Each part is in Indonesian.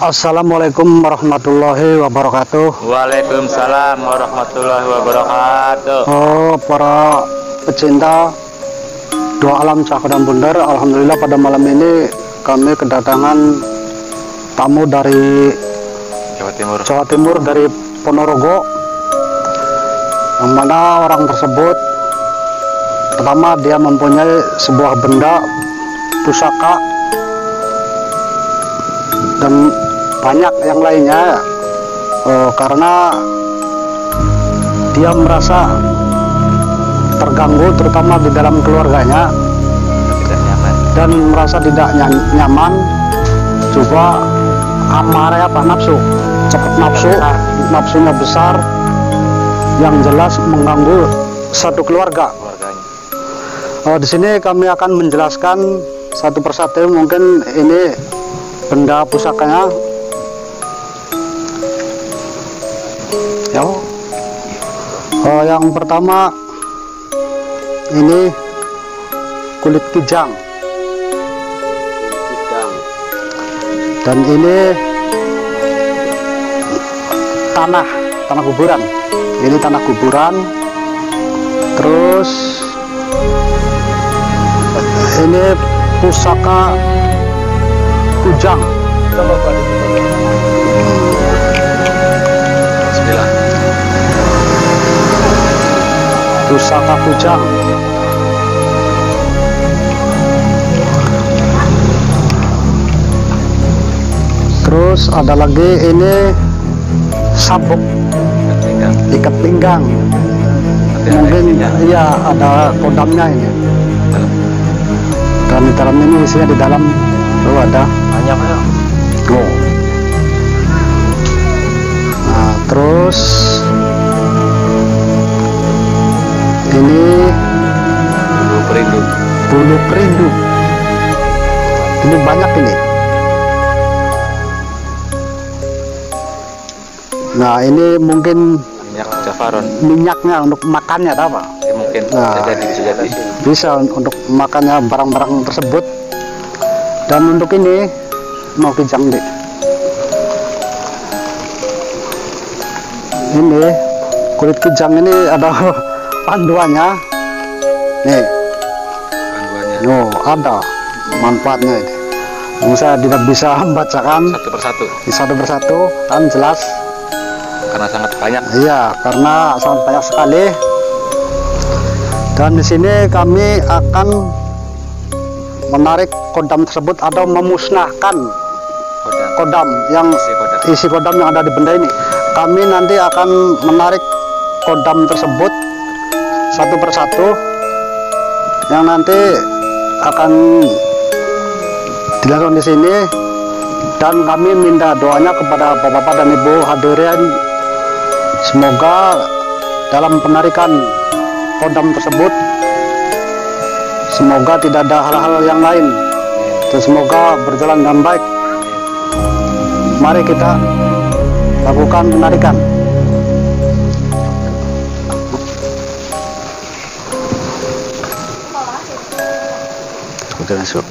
Assalamualaikum warahmatullahi wabarakatuh. Waalaikumsalam warahmatullahi wabarakatuh. Para pecinta doa alam Cakra dan Bundar, alhamdulillah pada malam ini kami kedatangan tamu dari Jawa Timur dari Ponorogo, yang mana orang tersebut pertama dia mempunyai sebuah benda pusaka dan banyak yang lainnya, karena dia merasa terganggu terutama di dalam keluarganya, Tidak nyaman. dan merasa tidak nyaman, juga amarah nafsu, cepat nafsunya besar, yang jelas mengganggu satu keluarganya. Di sini kami akan menjelaskan satu persatu, mungkin ini benda pusakanya. Yang pertama ini kulit kijang, dan ini tanah kuburan. Ini tanah kuburan. Terus ini pusaka kujang. Pusaka kujang. Terus ada lagi ini sabuk ikat pinggang. Mungkin iya ada kodamnya ini. Dan di dalam ini isinya di dalam tuh ada Banyak ya. Nah, terus ini bulu perindu. Ini banyak ini. Nah, ini mungkin Minyak jafaron. minyaknya untuk makannya, apa? Ya, mungkin Nah, bisa jadi. bisa untuk makannya barang-barang tersebut. Dan untuk ini mau kijang deh. Ini kulit kijang ini ada panduannya. Nih, Panduannya ada manfaatnya ini. Saya tidak bisa membacakan satu persatu satu kan jelas. karena sangat banyak. Iya, karena sangat banyak sekali. Dan di sini kami akan menarik kodam tersebut atau memusnahkan kodam yang isi kodam yang ada di benda ini. Kami nanti akan menarik kodam tersebut satu persatu, yang nanti akan dilakukan di sini. Dan kami minta doanya kepada bapak-bapak dan ibu hadirin, semoga dalam penarikan kodam tersebut semoga tidak ada hal-hal yang lain, dan semoga berjalan dengan baik. Mari kita lakukan penarikan. Udah masuk.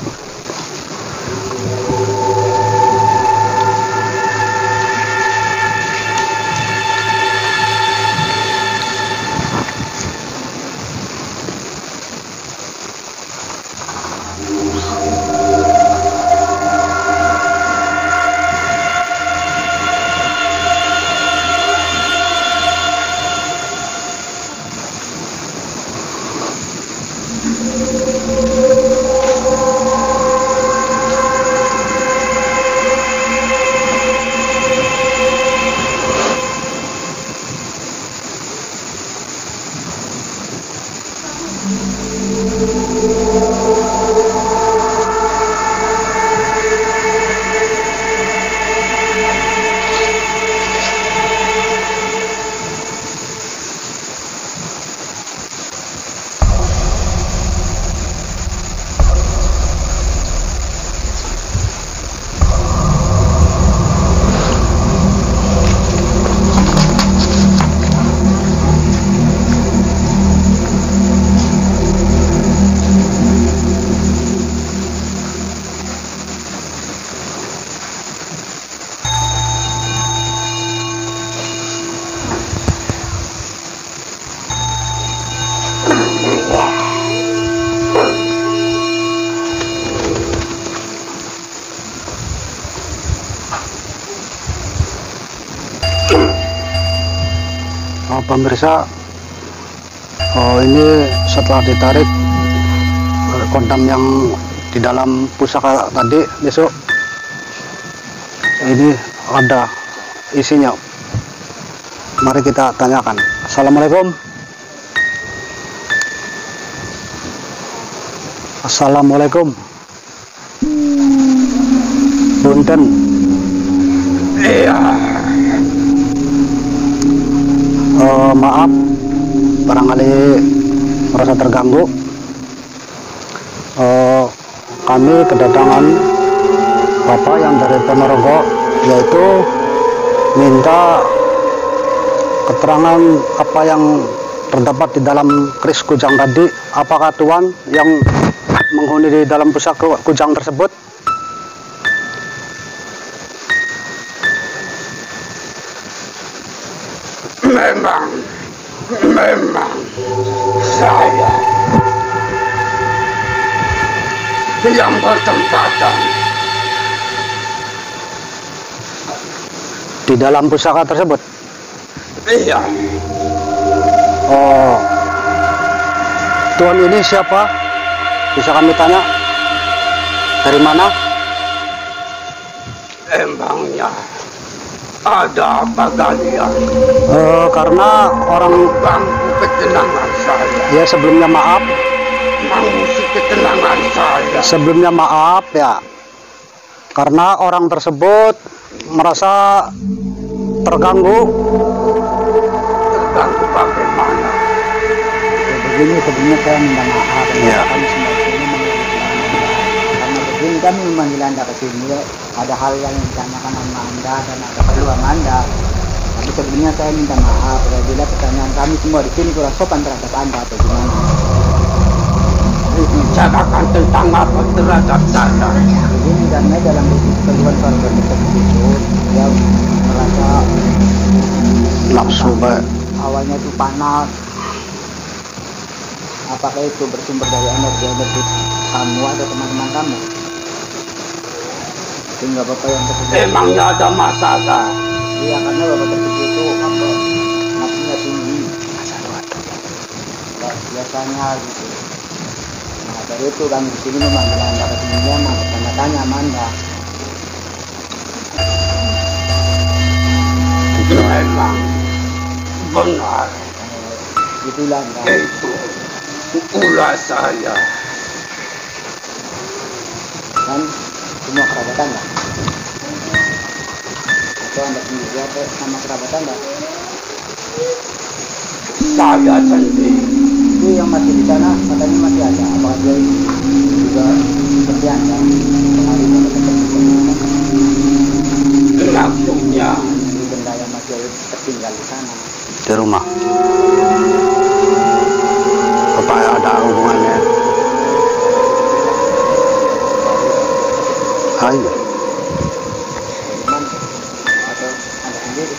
pemirsa, ini setelah ditarik kodam yang di dalam pusaka tadi, besok ini ada isinya. Mari kita tanyakan. Assalamualaikum. Assalamualaikum. Punten. Iya. Maaf, barangkali merasa terganggu. Kami kedatangan Bapak yang dari Ponorogo, yaitu minta keterangan apa yang terdapat di dalam keris kujang tadi. Apakah Tuan yang menghuni di dalam pusaka kujang tersebut? Memang saya yang bertempatan Di dalam pusaka tersebut? Iya. Oh, Tuan ini siapa? Bisa kami tanya? Dari mana? Emangnya ada apa kalian? Karena orang Ganggu ketenangan saya. ya sebelumnya maaf. Mengusik ketenangan saya. Sebelumnya maaf ya. Karena orang tersebut merasa terganggu. Terganggu bagaimana? Begini, sebelumnya saya minta maaf Ya. kami semua di sini karena begini kami memanggil Anda ke sini, ada hal yang ditanyakan sama Anda dan ada perlu sama Anda. Tapi sebelumnya saya minta maaf apabila pertanyaan kami semua di sini kurang sopan terhadap Anda atau gimana. Bicarakan tentang apa terhadap saya? Begini, karena dalam keluhan keluarga tersebut dia merasa Nafsu baik. awalnya itu panas. Apakah itu bersumber dari energi kamu atau teman-teman kamu? Sehingga bapak yang tersebut. Emangnya ada masalah? Iya, karena bapak tersebut itu apa? Nafsunya tinggi. Biasanya gitu. Nah dari itu kami di sini memanggil Anda ke sini ya, bertanya-tanya sama Anda. Memang benar. Itulah Anda. Itu ulah saya. Dan semua kerabat Anda. Atau Anda sendiri atau sama kerabat Anda. Saya sendiri. Itu yang masih di sana katanya masih ada. Apakah dia juga seperti Anda? Kemarin Anda Maksudnya di benda yang masih tertinggal di sana. Di rumah. Apa ada hubungannya? Ayo. Bagaimana? Atau Anda sendiri?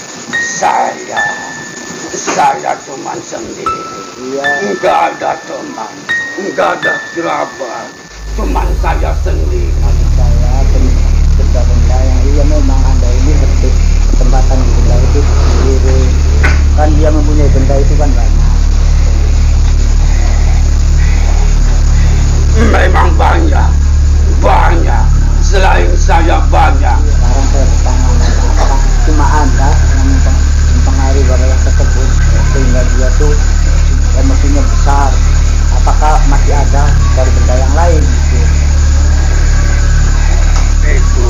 Saya cuma sendiri. Iya. Enggak ada teman, enggak ada kerabat, cuma saya sendiri. Saya benda-benda yang iya memang Anda ini bertempatan di benda itu sendiri. Kan dia mempunyai benda itu kan banyak. Memang banyak. Selain saya banyak. Sekarang saya bertanya, apakah cuma Anda yang mempengaruhi barang yang tersebut sehingga dia tuh emosinya besar? Apakah masih ada dari benda yang lain gitu? Itu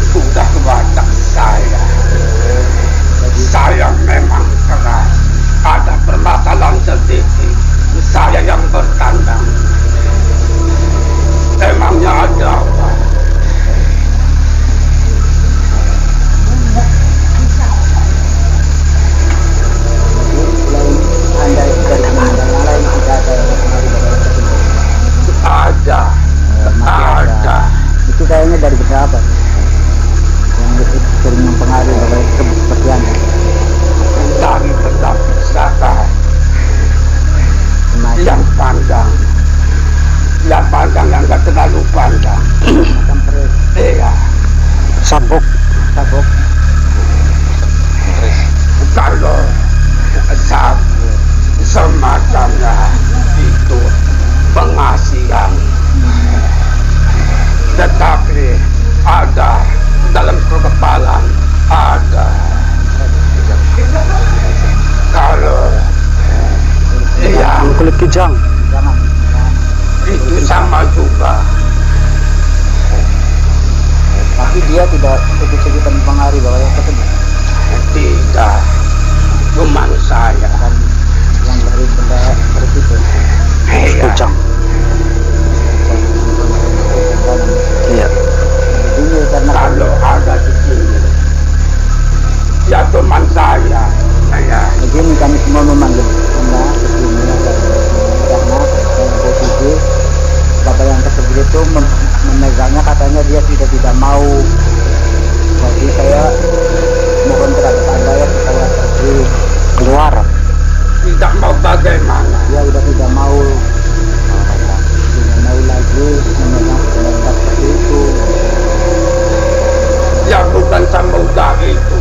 sudah watak saya. Saya memang keras. Ada permasalahan sedikit, saya yang bertandang. Emangnya ada apa? Selain Anda itu dari benda yang lain tidak ada yang mempengaruhi barang yang tersebut? Masih Ada. Itu kayaknya dari benda apa? Yang sering mempengaruhi barang tersebut seperti Anda? Dari benda pusaka yang pandang. Yang pandang yang gak terlalu pandang. Macam keris, Iya. Sabuk. sabuk. Kalau tidak sedikit mempengaruhi bahwa yang tersebut? Tidak, cuma saya. Kan yang dari benda seperti itu. Iya. Kujang. Iya. Begini karena Kalau ada di sini, ya teman saya. begini kami semua memanggil Anda ke sini karena yang posisi bapak yang tersebut itu memegangnya, katanya dia tidak mau. Jadi saya mohon terhadap Anda ya supaya pergi Keluar. Tidak mau bagaimana? dia sudah tidak mau lagi memegang benda seperti itu. Ya bukan semudah itu.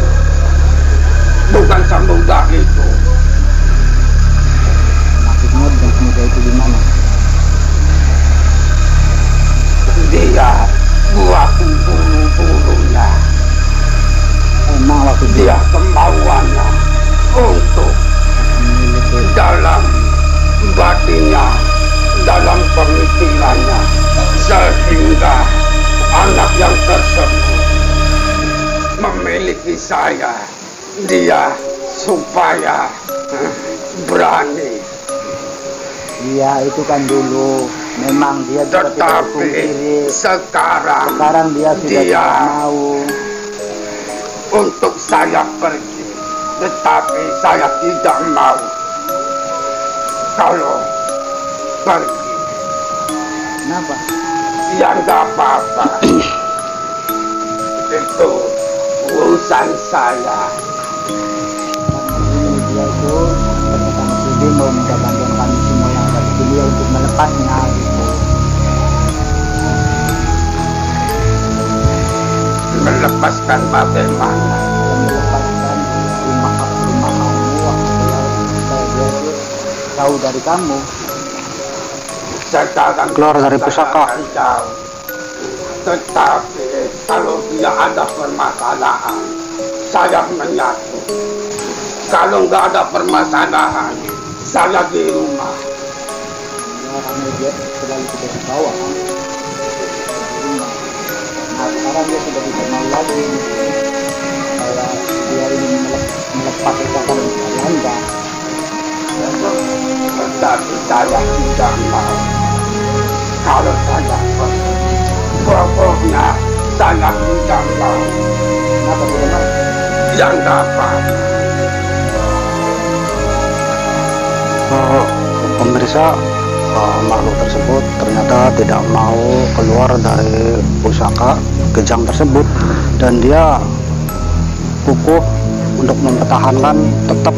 Bukan semudah itu. Maksudnya bukan semudah itu gimana? Dia buat bulu-bulunya. Emang waktu Dia kemauannya untuk dalam batinnya, dalam pemikirannya, sehingga anak yang tersebut memiliki saya, dia supaya berani. Iya itu kan dulu memang dia juga tidak Tetapi dipungkiri. sekarang dia sudah dia tidak mau. untuk saya pergi, tetapi saya tidak mau. Kalau pergi, Kenapa? ya nggak apa-apa. Itu urusan saya. Karena ini dia itu bersama Sudi mau minta bantuan kami semua yang ada di sini untuk melepasnya gitu. Melepaskan bagaimana? Melepaskan rumah kamu waktu saya dia itu tahu dari kamu. Sekarang Keluar dari saya pusaka. akan jauh. Tetapi kalau dia ada permasalahan, saya menyatu. Kalau nggak ada permasalahan, saya di rumah. Ya karena dia selalu tidak dibawa kan. Nah sekarang dia sudah tidak mau lagi. Kayak dia ingin melepas ikatan Anda. Tetapi saya tidak mau. Kalau saya pergi, pokoknya saya tidak mau. Kenapa tidak mau? Yang dapat. Pemirsa, makhluk tersebut ternyata tidak mau keluar dari pusaka kejang tersebut, dan dia kukuh untuk mempertahankan, tetap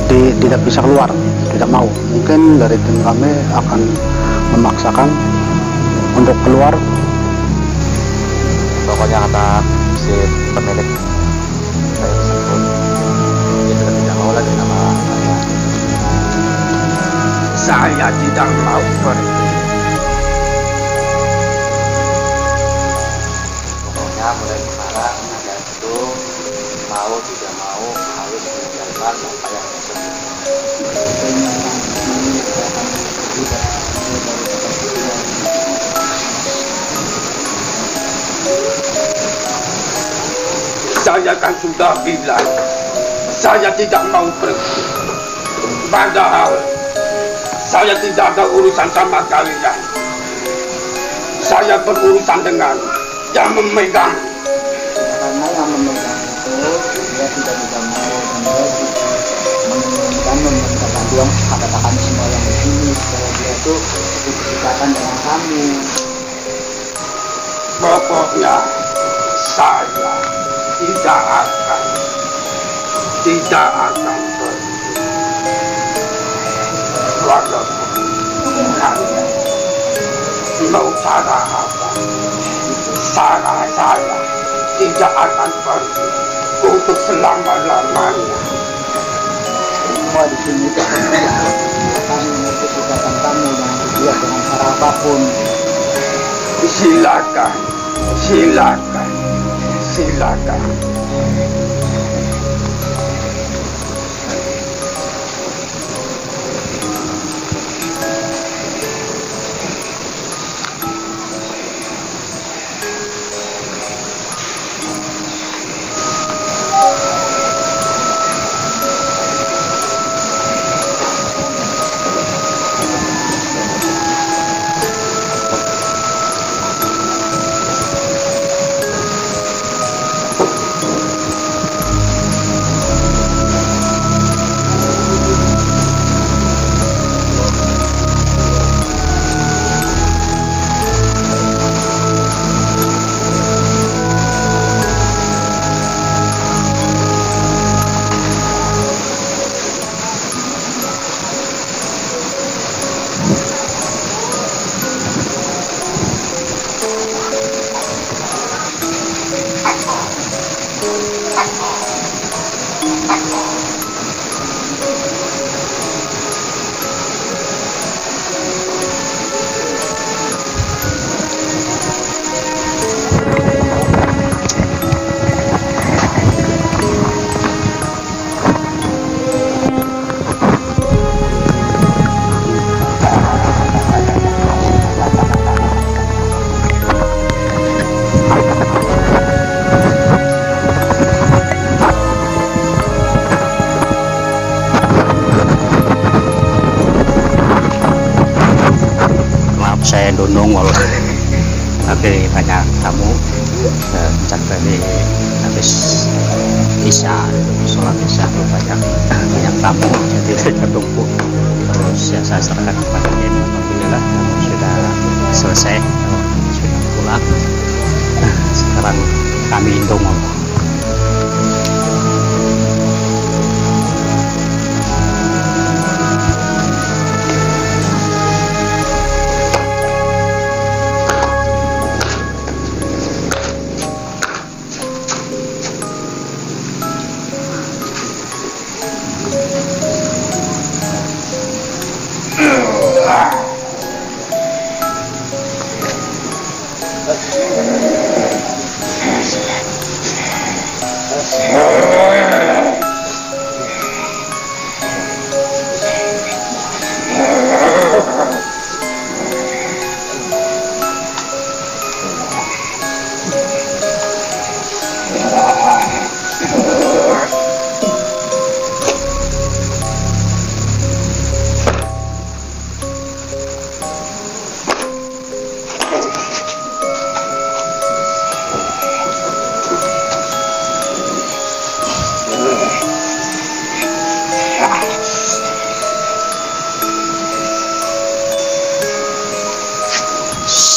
tidak bisa keluar, tidak mau. Mungkin dari tim kami akan memaksakan untuk keluar. Pokoknya kata si pemilik kayak tersebut, dia sudah tidak mau lagi sama saya. Saya tidak mau pergi. Pokoknya mulai sekarang ada itu mau tidak mau harus menjalankan apa yang tersebut. Saya kan sudah bilang, saya tidak mau pergi. Padahal saya tidak ada urusan sama kalian. Saya berurusan dengan yang memegang. Karena yang memegang itu dia tidak mau, dan dia menginginkan meminta bantuan kepada kami semua yang di sini supaya dia itu berdekatan dengan kami. Pokoknya saya tidak akan pergi. Walaupun kalian mau cara apa, saya tidak akan pergi untuk selama-lamanya. Semua di sini itu akan mengikuti ikatan kamu dengan dia dengan cara apapun. Silakan, silakan, silakan. Rondo nongol. Tapi banyak tamu sejak dari habis isya, sholat isya itu banyak tamu, jadi saya tumpuk. Terus ya saya serahkan kepada dia. Alhamdulillah tamu sudah selesai, sudah pulang. Sekarang kami nongol.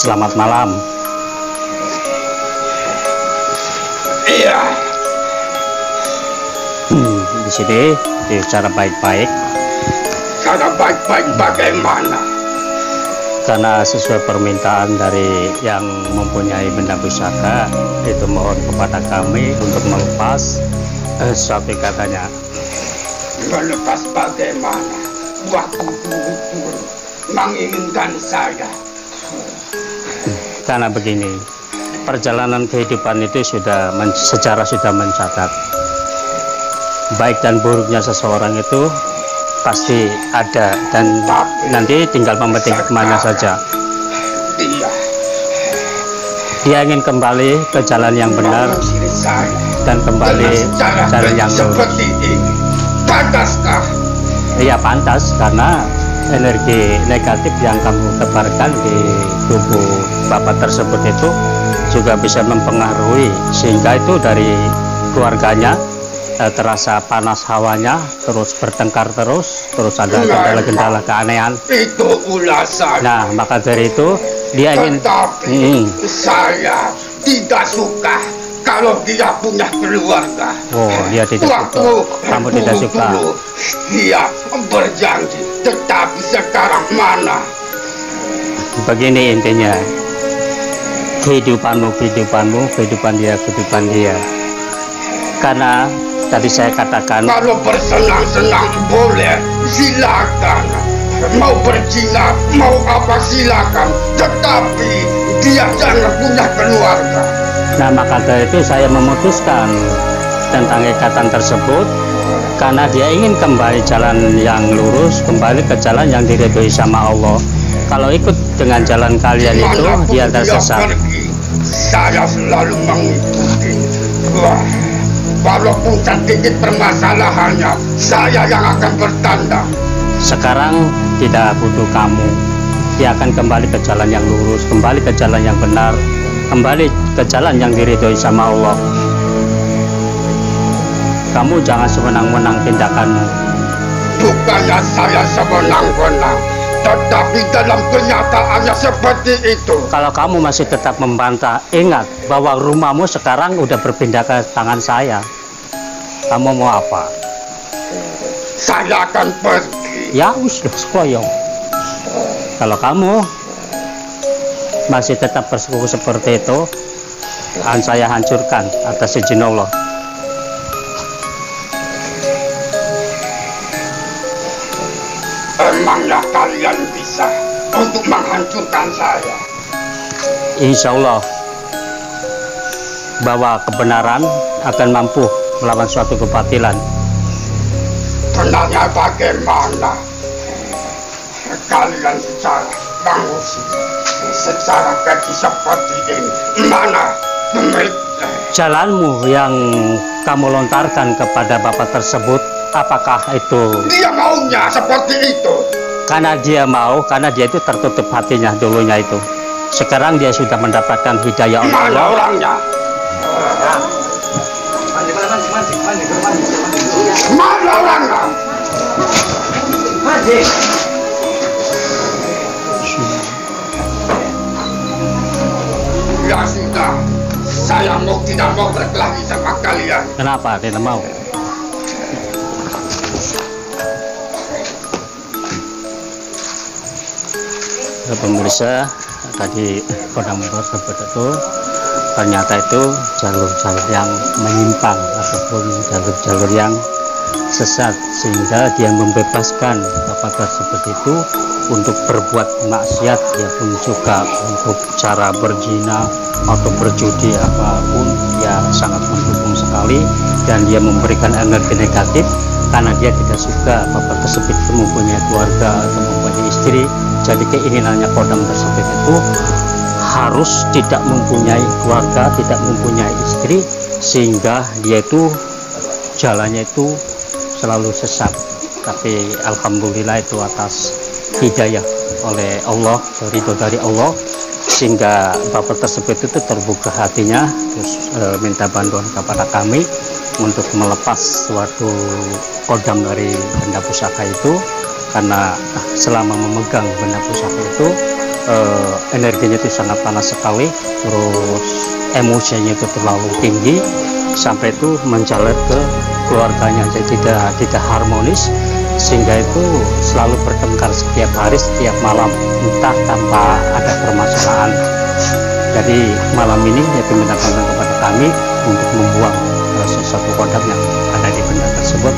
Selamat malam. Iya. Di sini cara baik-baik. Cara baik-baik bagaimana? Karena sesuai permintaan dari yang mempunyai benda pusaka, itu mohon kepada kami untuk melepas suatu katanya. Melepas bagaimana? Waktu guru menginginkan saya. Karena begini, perjalanan kehidupan itu sejarah sudah mencatat. Baik dan buruknya seseorang itu pasti ada, dan nanti tinggal memetik hikmahnya saja. Dia ingin kembali ke jalan yang benar dan kembali jalan yang lurus. Pantaskah? Iya pantas, karena energi negatif yang kamu tebarkan di tubuh bapak tersebut itu juga bisa mempengaruhi, sehingga itu dari keluarganya terasa panas hawanya, terus bertengkar terus ada kendala-kendala keanehan. Itu ulasan. Nah, maka dari itu dia ingin. Saya tidak suka kalau dia punya keluarga. Oh, dia tidak suka. Kamu tidak suka. Dia berjanji, tetapi sekarang mana? Begini intinya, kehidupan dia. Karena tadi saya katakan, kalau bersenang-senang boleh, silakan. Mau berzina, mau apa silakan. Tetapi dia jangan punya keluarga. Nah, maka dari itu saya memutuskan tentang ikatan tersebut, karena dia ingin kembali jalan yang lurus, kembali ke jalan yang diridhoi sama Allah. Kalau ikut dengan jalan kalian itu, dia tersesat. Saya selalu mengikuti. Walaupun sedikit permasalahannya, saya yang akan bertanda. Sekarang tidak butuh kamu. Dia akan kembali ke jalan yang lurus, kembali ke jalan yang benar, kembali ke jalan yang diridhoi sama Allah. Kamu jangan sewenang-wenang tindakanmu. Bukannya saya sewenang-wenang, tetapi dalam kenyataannya seperti itu. Kalau kamu masih tetap membantah, ingat bahwa rumahmu sekarang udah berpindah ke tangan saya. Kamu mau apa? Saya akan pergi. Ya sudah sekloyong. Kalau kamu masih tetap bersekufu seperti itu, akan saya hancurkan atas izin Allah. Emangnya kalian bisa untuk menghancurkan saya? Insya Allah bahwa kebenaran akan mampu melawan suatu kebatilan. Benarnya bagaimana? Kalian secara manusia, secara keji seperti ini, mana jalanmu yang kamu lontarkan kepada bapak tersebut, apakah itu? Dia maunya seperti itu. karena dia mau, karena dia itu tertutup hatinya dulunya itu. Sekarang dia sudah mendapatkan hidayah oleh Mana Allah. orangnya? Mana orangnya? Ya sudah, saya mau tidak mau berkelahi sama kalian. Kenapa tidak mau? Pemirsa, tadi kodam tersebut itu ternyata itu jalur-jalur yang menyimpang ataupun jalur-jalur yang sesat, sehingga dia membebaskan bapak tersebut itu untuk berbuat maksiat, dia pun juga untuk cara berzina atau berjudi apapun dia sangat mendukung sekali, dan dia memberikan energi negatif karena dia tidak suka bapak tersebut itu mempunyai keluarga atau mempunyai istri. Jadi keinginannya kodam tersebut itu harus tidak mempunyai keluarga, tidak mempunyai istri, sehingga dia itu jalannya itu selalu sesat. Tapi alhamdulillah itu atas hidayah oleh Allah, ridho dari Allah, sehingga bapak tersebut itu terbuka hatinya, terus minta bantuan kepada kami untuk melepas suatu kodam dari benda pusaka itu, karena selama memegang benda pusaka itu energinya itu sangat panas sekali, terus emosinya itu terlalu tinggi sampai itu menjalar ke keluarganya, jadi tidak harmonis, sehingga itu selalu bertengkar setiap hari, setiap malam, entah tanpa ada permasalahan. Jadi malam ini yaitu minta bantuan kepada kami untuk membuang sesuatu kodam yang ada di benda tersebut.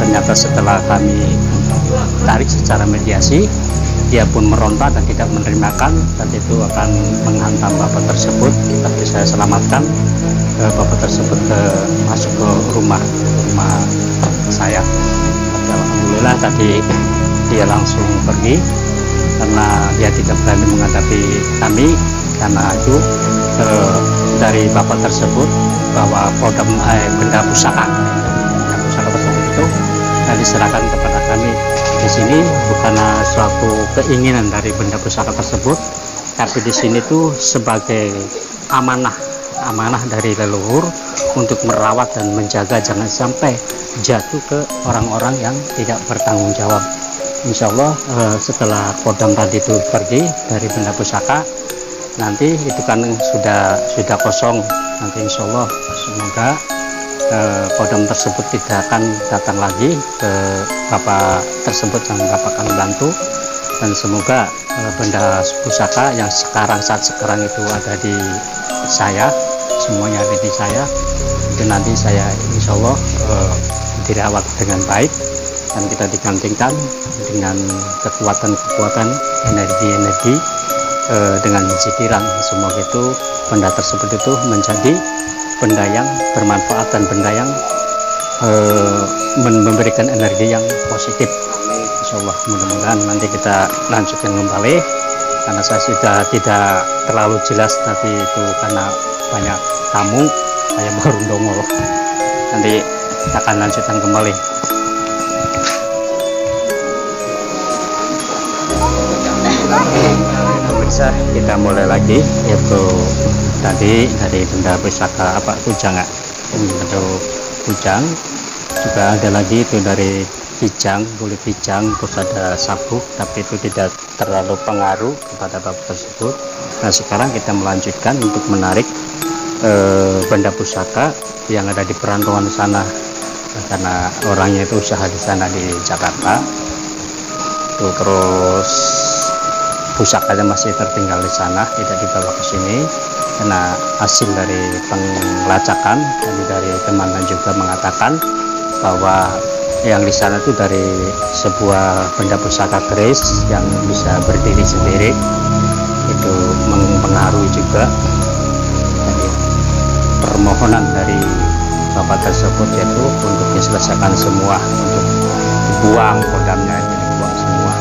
Ternyata setelah kami tarik secara mediasi, dia pun meronta dan tidak menerimakan, dan itu akan menghantam bapak tersebut. Tapi saya selamatkan bapak tersebut masuk ke rumah saya. Tapi alhamdulillah tadi dia langsung pergi karena dia tidak berani menghadapi kami, karena itu dari bapak tersebut bahwa kodam benda pusaka tersebut itu diserahkan kepada kami. Di sini bukanlah suatu keinginan dari benda pusaka tersebut, tapi di sini tuh sebagai amanah dari leluhur untuk merawat dan menjaga jangan sampai jatuh ke orang-orang yang tidak bertanggung jawab. Insya Allah setelah kodam tadi itu pergi dari benda pusaka, nanti itu kan sudah kosong. Nanti insya Allah semoga kodam tersebut tidak akan datang lagi ke bapak tersebut yang bapak akan bantu, dan semoga benda pusaka yang saat sekarang itu ada di saya, semuanya ada di saya, dan nanti saya insya Allah dirawat dengan baik dan kita digantikan dengan kekuatan energi dengan zikirang. Semoga itu benda tersebut itu menjadi benda yang bermanfaat dan benda yang memberikan energi yang positif. Insyaallah, mudah-mudahan nanti kita lanjutkan kembali, karena saya sudah tidak terlalu jelas tadi itu karena banyak tamu, saya baru dongol. Nanti kita akan lanjutkan kembali. Bisa kita mulai lagi, yaitu tadi dari benda pusaka kujang, bentuk kujang, juga ada lagi itu dari pijang, kulit pijang, terus ada sabuk, tapi itu tidak terlalu pengaruh kepada bapak tersebut. Nah sekarang kita melanjutkan untuk menarik benda pusaka yang ada di perantauan sana, karena orangnya itu usaha di sana di Jakarta tuh, terus pusakanya masih tertinggal di sana, tidak dibawa ke sini karena hasil dari pengelacakan. Dari teman juga mengatakan bahwa yang di sana itu dari sebuah benda pusaka keris yang bisa berdiri sendiri, itu mempengaruhi juga. Jadi permohonan dari bapak tersebut yaitu untuk diselesaikan semua, untuk dibuang kodamnya, dibuang semua.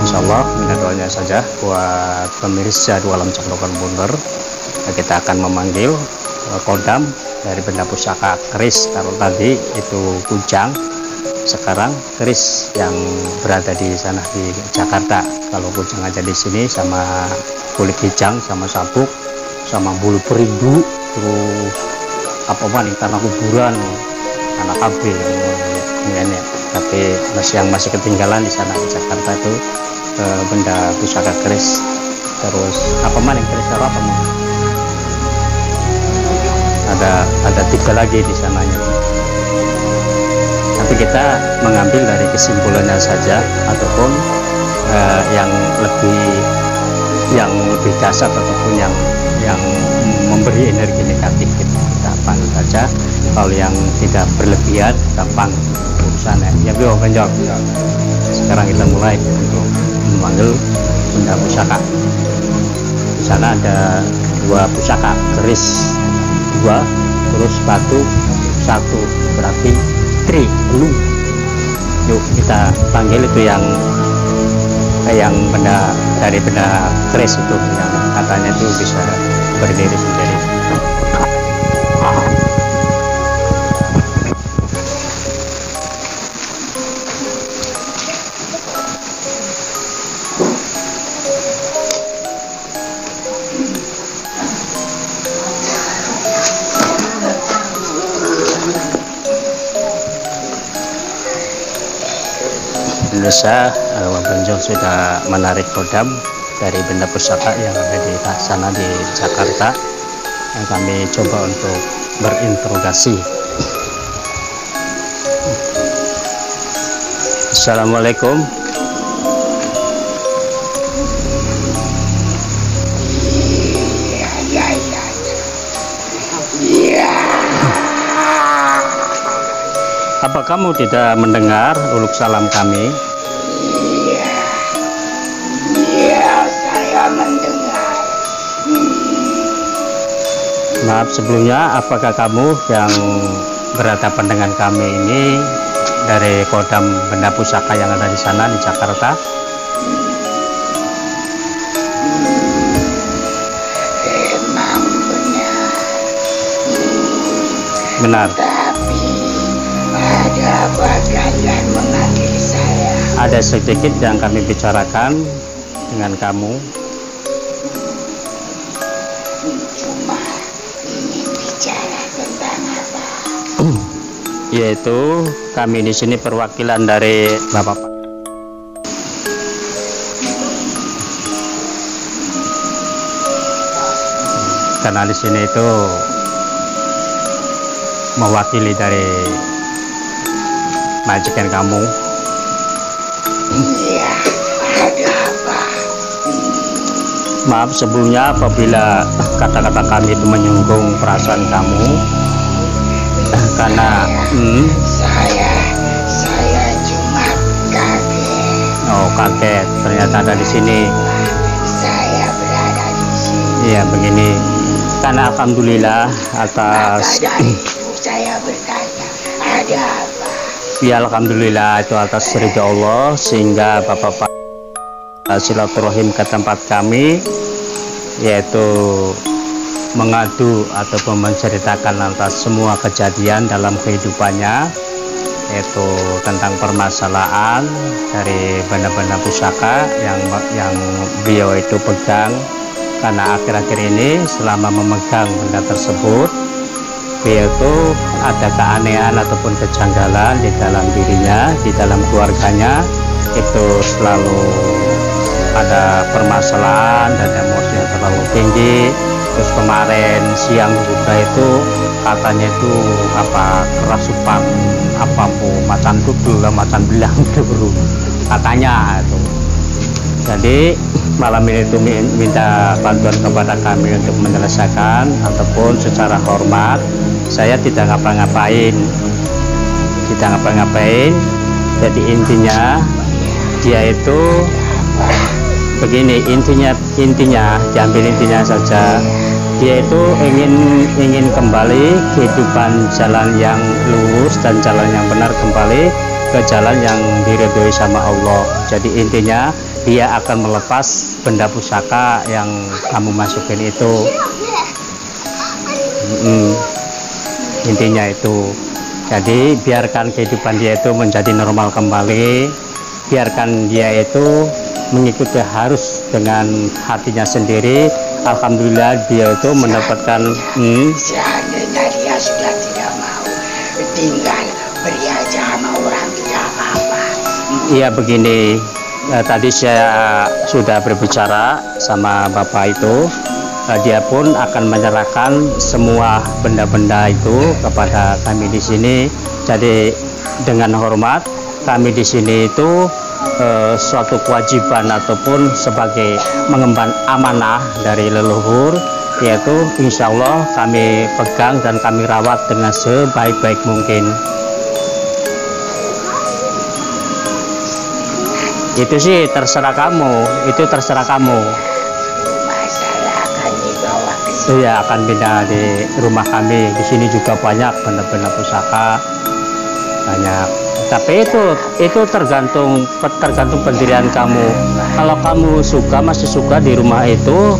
Insya Allah minta doanya saja buat pemirsa Dua Alam Cakdokan Bunder. Kita akan memanggil kodam dari benda pusaka keris. Kalau tadi itu kujang, sekarang keris yang berada di sana di Jakarta. Kalau kujang aja di sini sama kulit kijang, sama sabuk, sama bulu perindu, terus apa nih karena kuburan anak KB ini. Tapi masih ketinggalan di sana di Jakarta itu benda pusaka keris. Terus apa maning keris karo apa mau? Ada 3 lagi di sananya. Tapi kita mengambil dari kesimpulannya saja, ataupun yang lebih dasar ataupun yang memberi energi negatif kita panggil saja. Kalau yang tidak berlebihan gampang urusannya. Ya bro, penjawab. Sekarang kita mulai untuk memanggil benda pusaka. Di sana ada 2 pusaka keris 2, terus batu 1, berarti 3 belum. Yuk kita panggil itu yang benda dari benda keris itu yang katanya itu bisa berdiri sendiri. Indonesia Wabanjol sudah menarik kodam dari benda pusaka yang ada di sana di Jakarta, yang kami coba untuk berinterogasi. Assalamualaikum. Apa kamu tidak mendengar uluk salam kami? Iya, saya mendengar. Maaf sebelumnya, apakah kamu yang berhadapan dengan kami ini dari kodam benda pusaka yang ada di sana di Jakarta? Emang benar. Benar. Tapi ada apa kalian memanggil saya? Ada sedikit yang kami bicarakan dengan kamu. Cuma ingin bicara tentang apa? Yaitu kami di sini perwakilan dari Bapak. Karena di sini itu mewakili dari majikan kamu. Iya, ada apa? Maaf sebelumnya apabila kata-kata kami itu menyinggung perasaan kamu, karena saya cuma kaget. oh kaget ternyata ada di sini. Saya berada di sini. Iya begini, karena alhamdulillah atas Maka dari itu saya bertanya, ada apa? ya alhamdulillah itu atas ridha Allah sehingga Bapak silaturahim ke tempat kami, yaitu mengadu ataupun menceritakan atas semua kejadian dalam kehidupannya, yaitu tentang permasalahan dari benda-benda pusaka yang beliau itu pegang, karena akhir-akhir ini selama memegang benda tersebut beliau itu ada keanehan ataupun kejanggalan di dalam dirinya, di dalam keluarganya, itu selalu ada permasalahan dan emosi yang terlalu tinggi. Terus kemarin siang juga itu katanya itu apa kerasukan apa macan dudul macan belang itu katanya itu. Jadi malam ini itu minta bantuan kepada kami untuk menyelesaikan, ataupun secara hormat saya tidak ngapa-ngapain, jadi intinya dia itu begini, intinya diambil intinya saja, dia itu ingin kembali kehidupan jalan yang lurus dan jalan yang benar, kembali ke jalan yang diridhoi sama Allah. Jadi intinya dia akan melepas benda pusaka yang kamu masukin itu. Intinya itu. Jadi biarkan kehidupan dia itu menjadi normal kembali, biarkan dia itu mengikuti harus dengan hatinya sendiri. Alhamdulillah dia itu mendapatkan seandainya dia sudah tidak mau tinggal beri aja sama orang tidak apa-apa. Iya begini, tadi saya sudah berbicara sama bapak itu, dia pun akan menyerahkan semua benda-benda itu kepada kami di sini. Jadi dengan hormat kami di sini itu suatu kewajiban ataupun sebagai mengemban amanah dari leluhur, yaitu insya Allah kami pegang dan kami rawat dengan sebaik-baik mungkin. Itu sih terserah kamu, itu terserah kamu. Masalah akan dibawa ke sini. Iya, akan pindah di rumah kami. Di sini juga banyak benda-benda pusaka, banyak. Tapi itu tergantung pendirian kamu. Kalau kamu masih suka di rumah itu,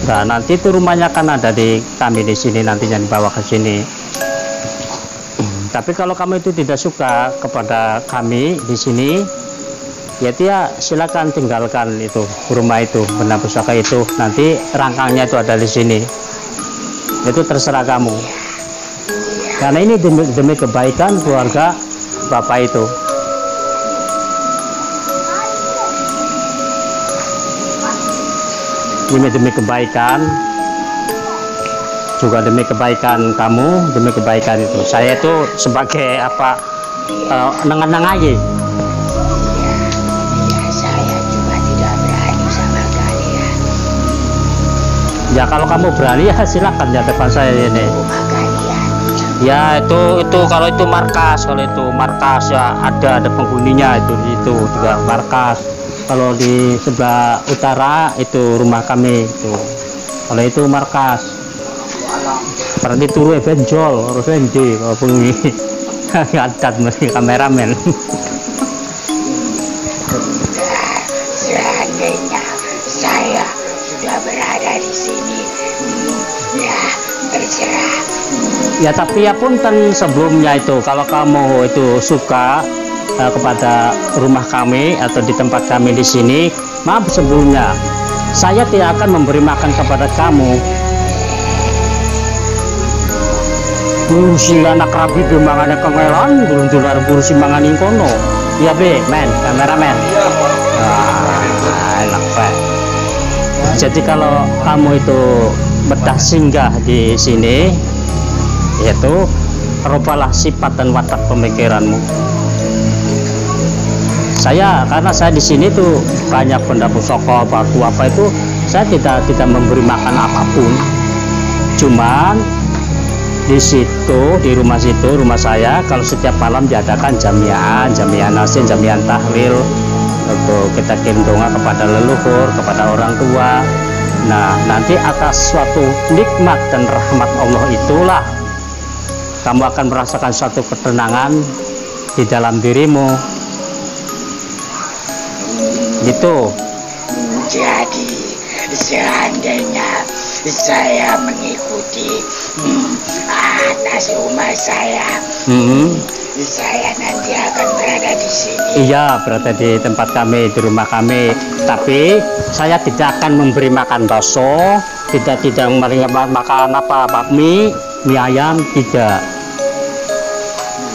nah nanti itu rumahnya kan ada di kami di sini, nantinya dibawa ke sini. Tapi kalau kamu itu tidak suka kepada kami di sini, ya silakan tinggalkan itu rumah itu, benda pusaka itu, nanti rangkangnya itu ada di sini. Itu terserah kamu. Karena ini demi kebaikan keluarga bapak itu. Ini demi kebaikan, juga demi kebaikan kamu, demi kebaikan itu. Saya itu sebagai apa, nengan-nengan aja. Ya kalau kamu berani ya silakan ya depan saya ini. Ya itu kalau itu markas, ya ada penghuninya itu juga markas. Kalau di sebelah utara itu rumah kami itu. Kalau itu markas. Berarti turu benjol harus endi kalau bunyi. Adat mesti kameramen. Seandainya saya sudah berada di sini, ya terserah. Ya tapi ya punten sebelumnya itu, kalau kamu itu suka kepada rumah kami atau di tempat kami di sini, maaf sebelumnya saya tidak akan memberi makan kepada kamu. Ngurusi anak rabi bimbangannya kengelan, gulung-gular ngurusi manganing kono. Iya be, men, kameramen. Enak pak. Jadi kalau kamu itu betah singgah di sini, yaitu robalah sifat dan watak pemikiranmu. Karena saya di sini tuh banyak benda pusaka, batu apa itu, saya tidak memberi makan apapun. Cuman di situ, di rumah saya, kalau setiap malam diadakan jamiah nasin, jamiah tahlil, untuk kita kirim doa kepada leluhur, kepada orang tua. Nah, nanti atas suatu nikmat dan rahmat Allah itulah kamu akan merasakan suatu ketenangan di dalam dirimu. Gitu. Jadi seandainya saya mengikuti atas rumah saya, saya nanti akan berada di sini. Iya, berada di tempat kami, di rumah kami. Tapi saya tidak akan memberi makan bakso, tidak memberi makan bakmi, mie ayam, tidak.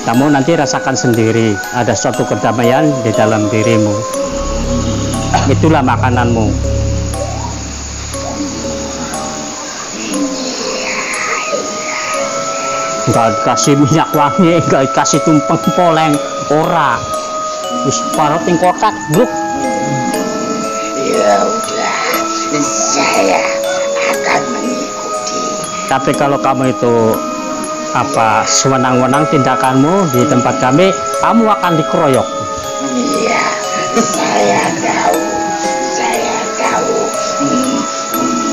Kamu nanti rasakan sendiri, ada suatu kedamaian di dalam dirimu. Itulah makananmu. Enggak kasih minyak wangi, enggak kasih tumpeng poleng, ora. Wis parot ning kotak, Bro. Ya udah, saya akan mengikuti. Tapi kalau kamu itu sewenang-wenang tindakanmu di tempat kami, kamu akan dikeroyok. Iya, saya tahu.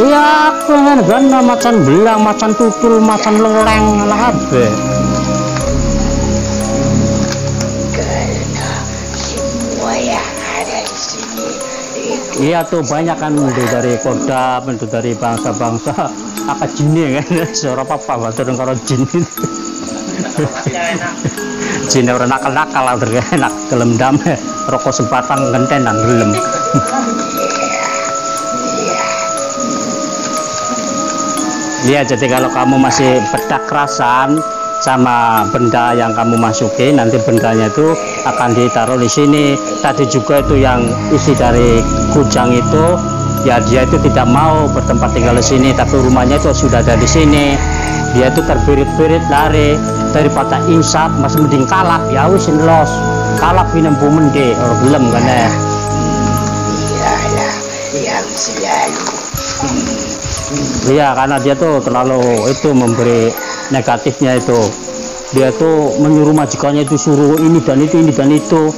Iya, pengen gana macan belang, macan tutul, macan leleng, lah habe. Karena semua yang ada di sini itu. Iya tuh banyak kan dari kodam, dari bangsa-bangsa, jin kan, suara papa batur karo jin. Jin ora nakal-nakal lah enak gelem dam rokok sebatang gentenan gelem. Iya, jadi kalau kamu masih bedak kerasan sama benda yang kamu masuki, nanti bendanya itu akan ditaruh di sini. Tadi juga itu yang isi dari kujang itu, ya dia itu tidak mau bertempat tinggal di sini, tapi rumahnya itu sudah ada di sini. Dia itu terbirit-birit lari daripada insap, masih mending kalap ya wis los. Kalap pinempu mende ora gelem kan ya. Iyalah yang selalu. Iya, karena dia tuh terlalu itu memberi negatifnya itu. Dia tuh menyuruh majikannya itu suruh ini dan itu.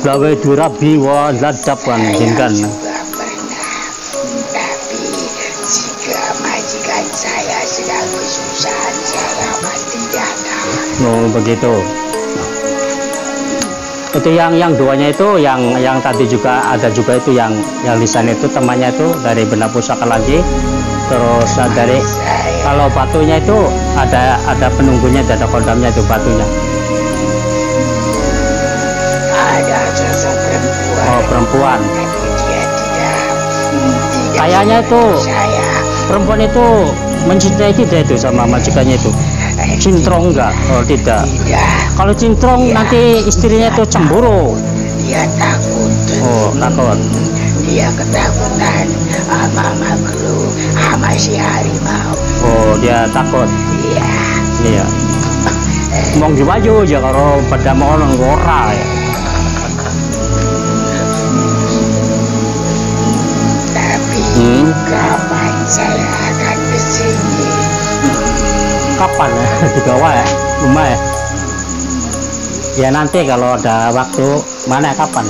Gawe durabi wah ladap kan kan. Tapi jika majikan saya sedang kesusahan, saya pasti datang. Oh begitu. Itu yang duanya itu yang tadi juga ada juga itu yang di sana itu temannya itu dari benda pusaka lagi. Terus dari kalau batunya itu ada penunggunya, ada kodamnya itu batunya. Ada sosok perempuan. Oh perempuan. Tapi dia tidak Kayaknya itu saya. perempuan itu mencintai tidak itu sama majikannya itu. Cintrong enggak? Oh tidak. Tidak. Kalau cintrong nanti istrinya itu cemburu. Dia takut. Oh takut. Dia ketakutan sama makhluk, sama si harimau. Oh dia takut. Iya. Iya. Mong diwaju aja kalau pada mau orang ora ya. Tapi kapan saya akan kesini? Kapan ya? Di bawah ya? Rumah ya? Ya nanti kalau ada waktu. Mana kapan?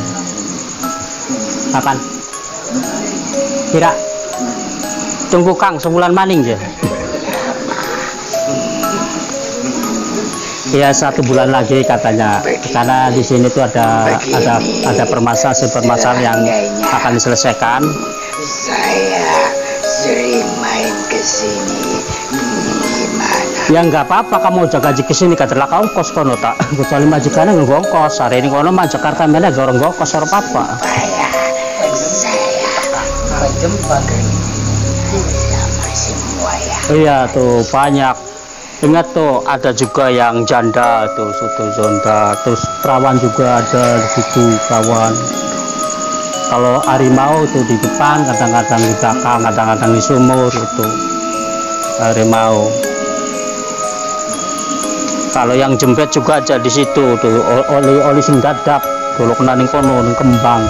Kapan? Kira tunggu Kang sebulan maning ya. Ya 1 bulan lagi katanya, karena di sini tuh ada permasalahan yang akan diselesaikan. Saya sering main ke sini. Gimana? Ya nggak apa-apa, kamu jaga ke sini katalah kamu kos kono tak kecuali majikannya nggak ongkos. Hari ini kono mah Jakarta mana gak orang ongkos ora apa-apa. Saya jempat sama semua ya. Iya tuh banyak. Ingat tuh ada juga yang janda tuh situ zonda, terus perawan juga ada di situ perawan. Kalau harimau tuh di depan, kadang-kadang di belakang, kadang-kadang di sumur itu harimau. Kalau yang jembet juga ada di situ tuh oli sing dadap, kalau kena ning kono ning kembang.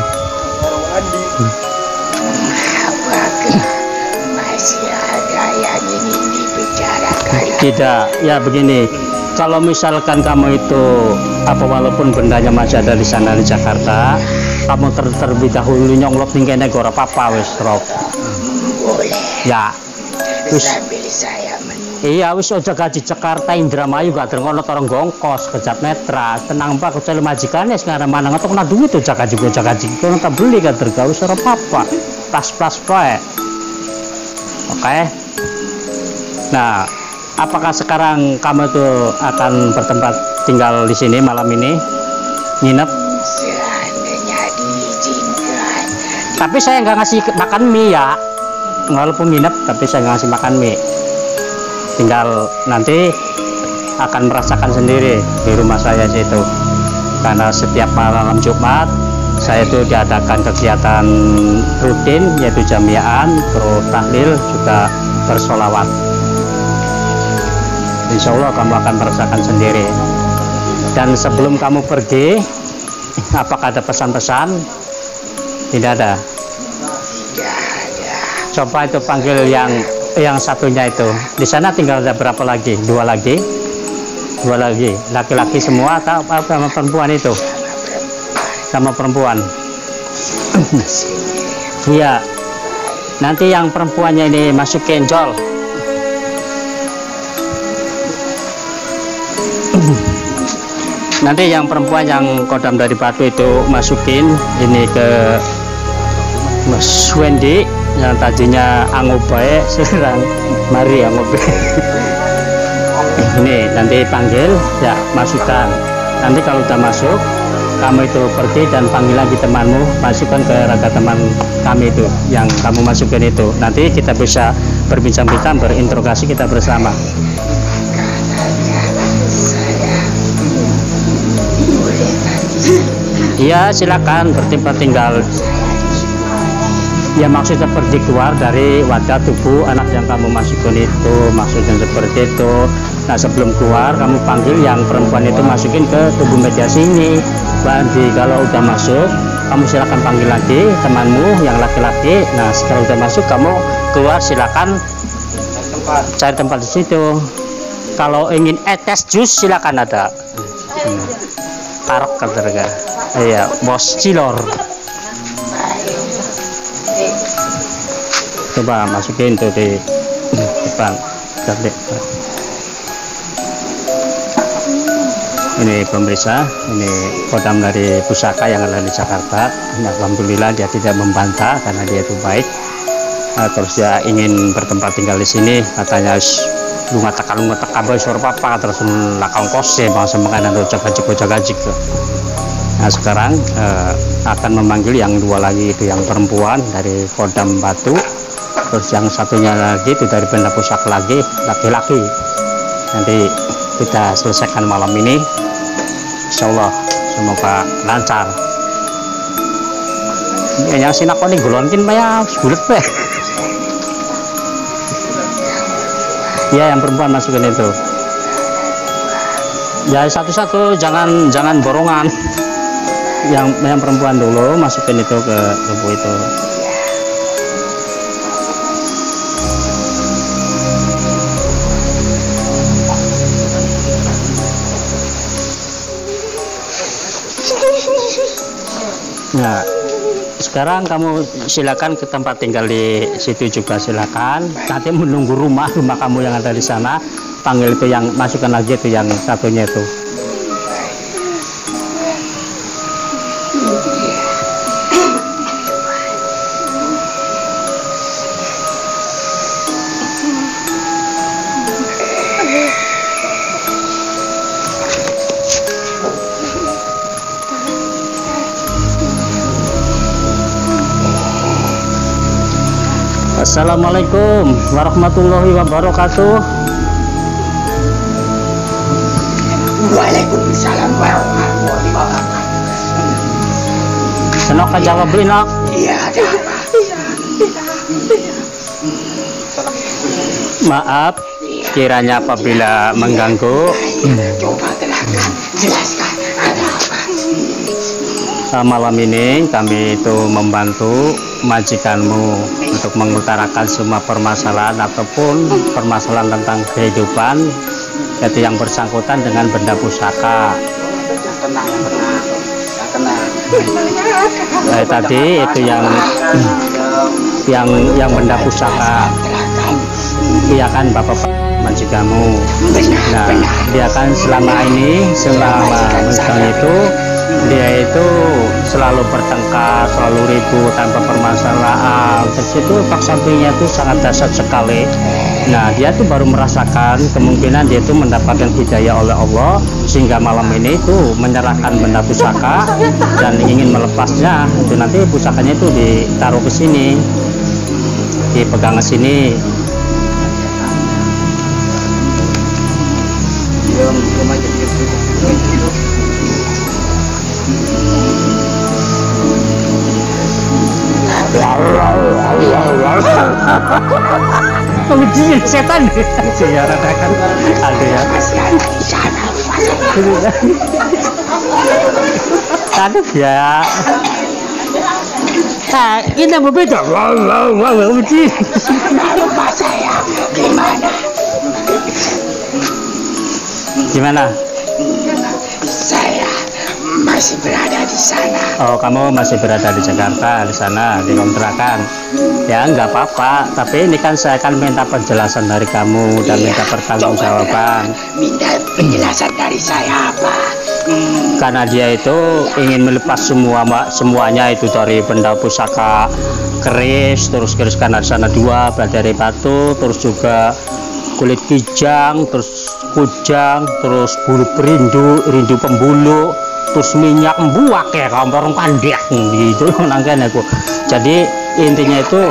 Masih ada yang ingin dibicarakan? Tidak, ya begini. Kalau misalkan kamu itu walaupun bendanya masih ada di sana di Jakarta, kamu terlebih dahulu nyonglok ning kene ora apa-apa wis, Rob. Boleh. Ya. Wis. Sambil saya Iya wis aja gaji Jakarta Indramayu gak ngono orang gongkos kejap metra. Tenang Pak, kecuali majikannya sekarang mana ngetok kena duit tuh jaga kono tak beli kan tergawe ora apa-apa. Plus bae. Oke. Nah, apakah sekarang kamu tuh akan bertempat tinggal di sini malam ini? Nginep? seandainya diizinkan. Tapi saya nggak ngasih makan mie ya. Walaupun nginep, tapi saya nggak ngasih makan mie. Tinggal nanti akan merasakan sendiri di rumah saya situ. Karena setiap malam Jumat saya itu diadakan kegiatan rutin yaitu jamiatan, terus tahlil, juga bersolawat. Insya Allah kamu akan merasakan sendiri. Dan sebelum kamu pergi, apakah ada pesan-pesan? Tidak ada. Coba itu panggil yang satunya itu. Di sana tinggal ada berapa lagi? Dua lagi. Laki-laki semua atau sama perempuan itu? Sama perempuan. Iya. Nanti yang perempuannya ini masukin jol. Nanti yang perempuan yang kodam dari batu itu masukin ini ke Mas Wendy yang tadinya angobae sekarang mari angobae. Ini nanti panggil ya, masukkan. Nanti kalau udah masuk, kamu itu pergi dan panggil lagi temanmu, masukkan ke raga teman kami itu yang kamu masukin itu. Nanti kita bisa berbincang-bincang, berinterogasi kita bersama. Iya, silakan bertempat tinggal. Ya maksudnya pergi keluar dari wadah tubuh anak yang kamu masukkan itu, maksudnya seperti itu. Nah sebelum keluar kamu panggil yang perempuan itu, masukin ke tubuh meja sini. Nanti kalau udah masuk kamu silakan panggil lagi temanmu yang laki-laki. Nah setelah udah masuk kamu keluar, silakan cari tempat di situ. Kalau ingin tes jus silakan ada. Parok kata iya, bos cilor. Coba masukin tuh di depan. Ini pemirsa, ini kodam dari pusaka yang ada di Jakarta. Alhamdulillah dia tidak membantah karena dia itu baik. Terus dia ingin bertempat tinggal di sini. Katanya lu ngatakan boy suara papa terus lakang kose bangsa makanan jaga-jaga. Nah sekarang akan memanggil yang dua lagi itu, yang perempuan dari kodam Batu, terus yang satunya lagi itu dari benda pusaka lagi, laki-laki. Nanti kita selesaikan malam ini, insya Allah semoga lancar. Yang sinakoni golonkin maya bulet be. Ya yang perempuan masukin itu. Ya satu-satu, jangan borongan. Yang perempuan dulu masukin itu ke tubuh itu. Nah sekarang kamu silakan ke tempat tinggal di situ juga, silakan. Nanti menunggu rumah kamu yang ada di sana, panggil itu yang masukkan lagi itu yang satunya itu. Assalamualaikum warahmatullahi wabarakatuh. Waalaikumsalam warahmatullahi wabarakatuh. Senok ka jawab linak. Iya, ada apa? Maaf kiranya apabila mengganggu. Coba terangkan, jelaskan ada apa? Malam ini kami itu membantu majikanmu untuk mengutarakan semua permasalahan ataupun permasalahan tentang kehidupan, yaitu yang bersangkutan dengan benda pusaka. Tadi itu yang benda pusaka, dia kan bapak majikanmu. Nah dia kan selama itu dia itu selalu bertengkar, selalu ribut tanpa permasalahan. Terus itu efek sampingnya itu sangat dahsyat sekali. Nah dia tuh baru merasakan kemungkinan dia itu mendapatkan hidayah oleh Allah, sehingga malam ini itu menyerahkan benda pusaka dan ingin melepasnya. Itu nanti pusakanya itu ditaruh ke sini, dipegang ke sini. Uji setan ya, ratakan ada ya. Aduh ya. Nah, ini yang berbeda. Uji. Rumah saya gimana? Gimana? Saya masih berada di sana. Oh, kamu masih berada di Jakarta, di sana, di kontrakan. Ya, nggak apa-apa. Tapi ini kan saya akan minta penjelasan dari kamu dan minta pertanggungjawaban. Minta penjelasan dari saya apa? Karena dia itu ingin melepas semuanya itu dari benda pusaka keris, terus keris kanan sana 2, dari batu, terus juga kulit kijang, terus kujang, terus bulu perindu, rindu pembulu, terus minyak buak ya orang pandek gitu nangkan aku. Jadi intinya itu,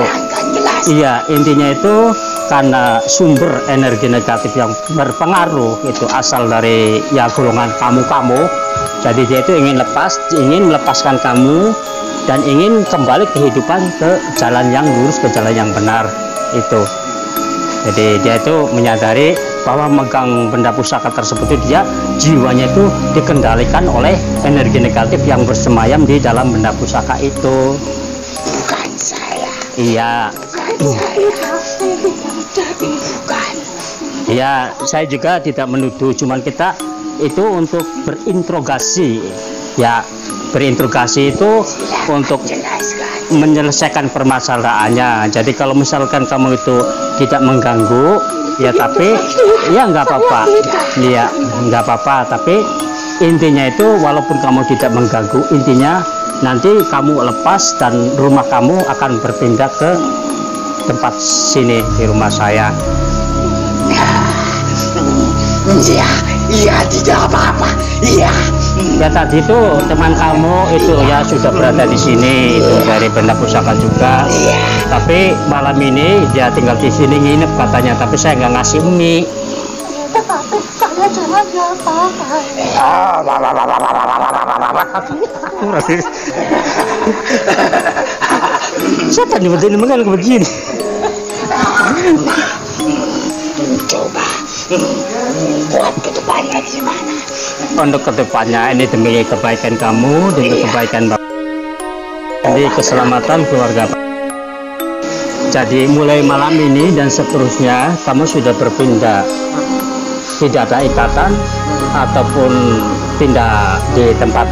iya intinya itu karena sumber energi negatif yang berpengaruh itu asal dari ya golongan kamu. Jadi dia itu ingin melepaskan kamu dan ingin kembali kehidupan ke jalan yang lurus, ke jalan yang benar itu. Jadi dia itu menyadari bahwa megang benda pusaka tersebut itu dia jiwanya itu dikendalikan oleh energi negatif yang bersemayam di dalam benda pusaka itu. Bukan saya. Iya. Bukan saya. Bukan. Ya, saya juga tidak menuduh, cuman kita itu untuk berinterogasi. Ya, berinterogasi itu untuk menyelesaikan permasalahannya. Jadi kalau misalkan kamu itu tidak mengganggu, ya tapi ya nggak apa-apa. Iya, nggak apa-apa. Tapi intinya itu walaupun kamu tidak mengganggu, intinya nanti kamu lepas dan rumah kamu akan berpindah ke tempat sini di rumah saya. Iya, tidak apa-apa. Iya. Ya tadi itu teman kamu itu ya sudah berada di sini itu dari benda pusaka juga. Tapi malam ini dia tinggal di sini nginep katanya. Tapi saya nggak ngasih mie. Tetapi saya jangan apa-apa. Setan ini mengenal begini. Coba buat kedepannya gimana? Untuk kedepannya ini demi kebaikan kamu, demi kebaikan Bapak, demi keselamatan keluarga. Jadi mulai malam ini dan seterusnya kamu sudah berpindah, tidak ada ikatan ataupun pindah di tempat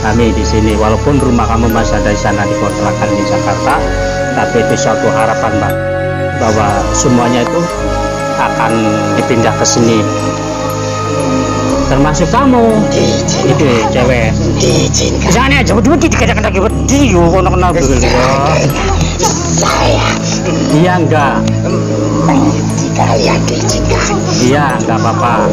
kami di sini. Walaupun rumah kamu masih ada di sana di kontrakan di Jakarta, tapi itu suatu harapan Pak bahwa semuanya itu akan dipindah ke sini, termasuk kamu. Itu cewek. Sana coba dikatakan lagi berdiri, kena Saya. Iya enggak. Kalian diizinkan. Iya enggak apa-apa.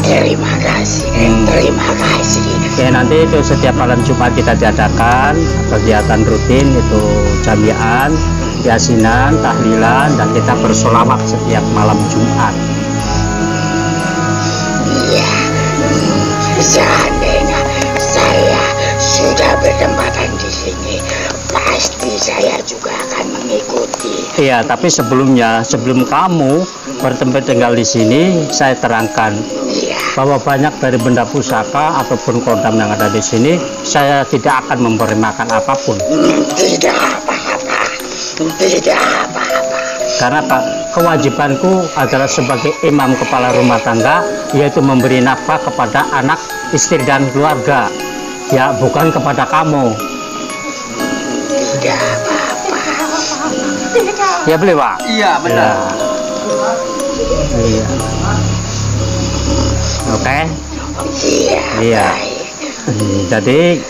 Terima kasih. Terima kasih. Oke, nanti itu setiap malam Jumat kita diadakan kegiatan rutin itu jamian, yasinan, tahlilan, dan kita bersolawat setiap malam Jumat. Iya, seandainya saya sudah bertempatan di sini, pasti saya juga akan mengikuti. Iya, tapi sebelumnya, sebelum kamu bertempat tinggal di sini, saya terangkan bahwa banyak dari benda pusaka ataupun kodam yang ada di sini, saya tidak akan memberi makan apapun. Tidak apa-apa. Tidak apa-apa. Karena kewajibanku adalah sebagai imam kepala rumah tangga, yaitu memberi nafkah kepada anak, istri dan keluarga, ya bukan kepada kamu. Tidak apa-apa. Ya boleh Pak? Iya benar. Iya. Oke. Iya. Jadi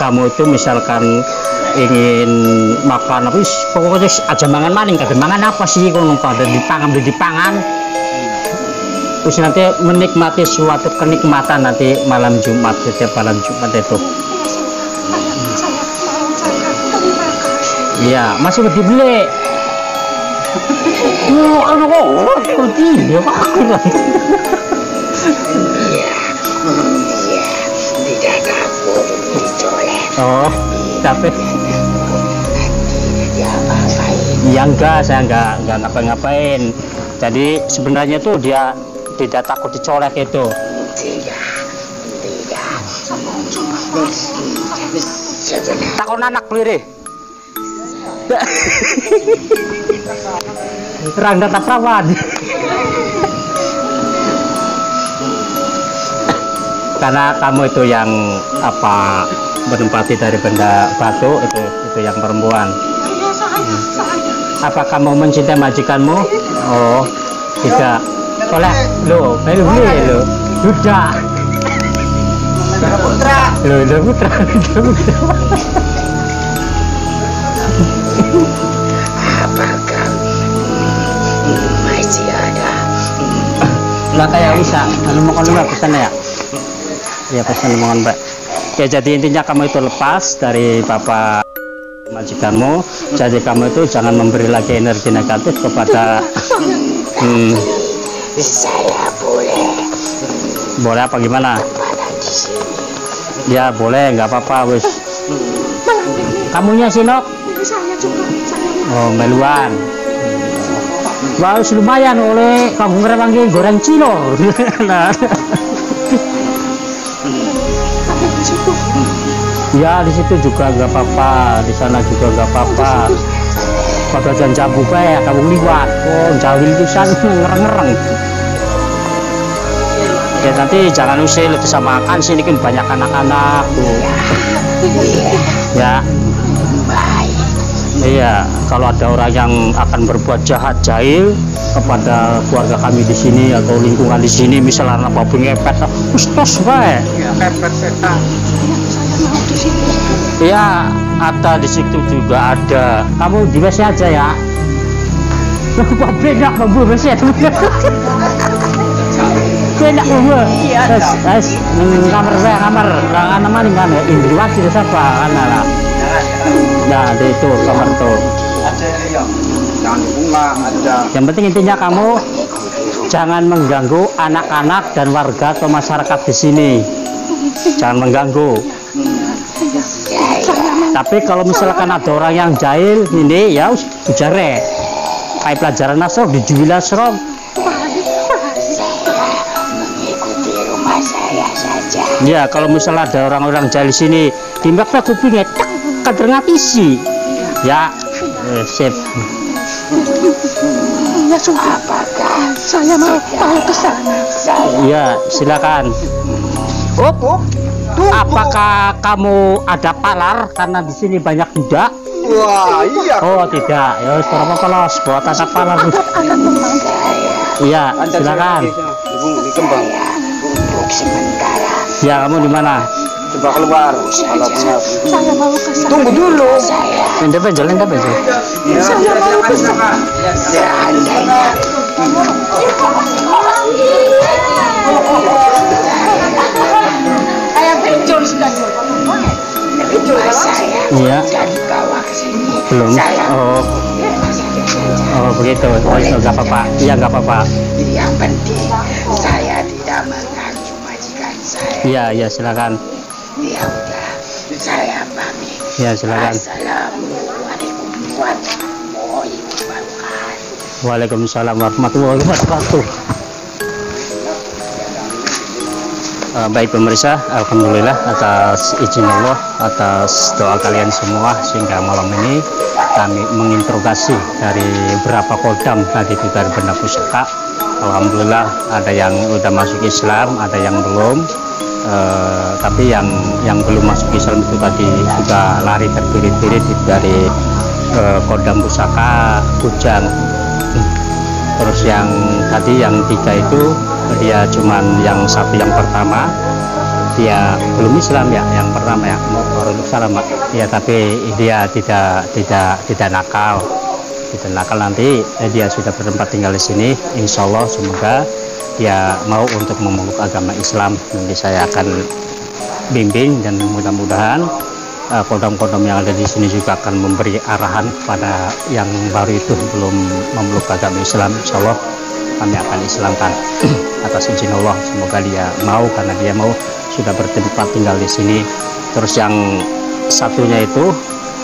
kamu itu misalkan ingin makan apa pokoknya aja mangan maning kagak mangan apa sih kalau pada dipangan terus nanti menikmati suatu kenikmatan nanti malam Jumat, setiap malam Jumat itu. Iya, masih dibeli. Aduh kok dia Pak. Tidak takut dicolek. Oh, tapi ya enggak, saya enggak ngapa-ngapain. Jadi sebenarnya tuh dia tidak takut dicolek itu. Tidak. Takut anak peliri. Terang data perawan. Karena kamu itu yang apa menempati dari benda batu itu yang perempuan. Apa kamu mencintai majikanmu? Oh, tidak. Oleh lo, lo, sudah. Lo putra. Apakah masih Mbak ya bisa. Mohon Mbak pesan ya. Ya pesan mohon Mbak. Ya jadi intinya kamu itu lepas dari papa majikanmu. Jadi kamu itu jangan memberi lagi energi negatif kepada Saya boleh apa gimana? kemana di sini? Ya boleh, nggak apa-apa wis. Kamunya Sinok? Saya juga. Oh meluan. Wah lumayan oleh kampung Rewangi goreng cilor. Nah. Tapi di situ. Ya di situ juga nggak apa-apa, di sana juga nggak apa-apa. Pada jangan jambu ya kamu liwat. Oh jauhin tulisan ngereng-ngereng. Ya nanti jangan usil bisa makan sini kan banyak anak-anak tuh. Ya. Iya, kalau ada orang yang akan berbuat jahat jahil kepada keluarga kami di sini atau lingkungan di sini, misalnya anak babi ngepet, ustos bae. Ya, pepet setan. Iya, ada di situ juga ada. Kamu di WC aja ya. Babi enak babu WC. Enak babu. Guys, kamar. Rangan mana kan ya? Indriwati siapa? Anak. Ya, ada itu kamar tuh. Ada yang bunga, ada. Yang penting intinya kamu jangan mengganggu anak-anak dan warga atau masyarakat di sini. Jangan mengganggu. Tapi kalau misalkan ada orang yang jahil ini ya ujare. Kayak pelajaran nasrok di Juwila Nasrok. Mengikuti rumah saya saja. Ya, kalau misalnya ada orang-orang jahil di sini, timbaknya kupingnya kader ngapisi. Ya, sip. Iya sudah. Apakah Saya mau ke sana. Iya, silakan. Apakah kamu ada palar karena di sini banyak budak? Wah, iya. Oh tidak, ya wis ora apa-apa los, buat anak palar. Iya, silakan. Di kembang. untuk sementara Ya, kamu di mana? Coba keluar. Kalau punya. Saya mau ke sana. Tunggu dulu. saya Ente penjol. Saya mau ke sana. seandainya rumah saya Iya. jadi bawa ke sini. Belum. Saya Oh, oh begitu. Oh, itu nggak apa-apa. Iya, nggak apa-apa. yang penting saya tidak mengganggu majikan saya. Iya, iya, silakan. Ya udah, saya pamit. Ya, silakan. Assalamualaikum warahmatullahi wabarakatuh. Waalaikumsalam warahmatullahi wabarakatuh. Baik pemirsa, alhamdulillah atas izin Allah, atas doa kalian semua sehingga malam ini kami menginterogasi dari beberapa kodam tadi itu dari Benda Pusaka. Alhamdulillah ada yang udah masuk Islam, ada yang belum. Tapi yang belum masuk Islam itu tadi juga lari terpirit-pirit dari kodam Pusaka Kujang. Terus yang tadi yang 3 itu dia cuman yang satu yang pertama dia belum Islam ya, yang pertama ya Waalaikumsalam ya, tapi dia tidak nakal, nanti dia sudah bertempat tinggal di sini. Insya Allah semoga dia mau untuk memeluk agama Islam, nanti saya akan bimbing dan mudah-mudahan kodam-kodam yang ada di sini juga akan memberi arahan kepada yang baru itu belum memeluk agama Islam. Insya Allah kami akan Islamkan atas izin Allah. Semoga dia mau, karena dia mau sudah bertempat tinggal di sini. Terus yang satunya itu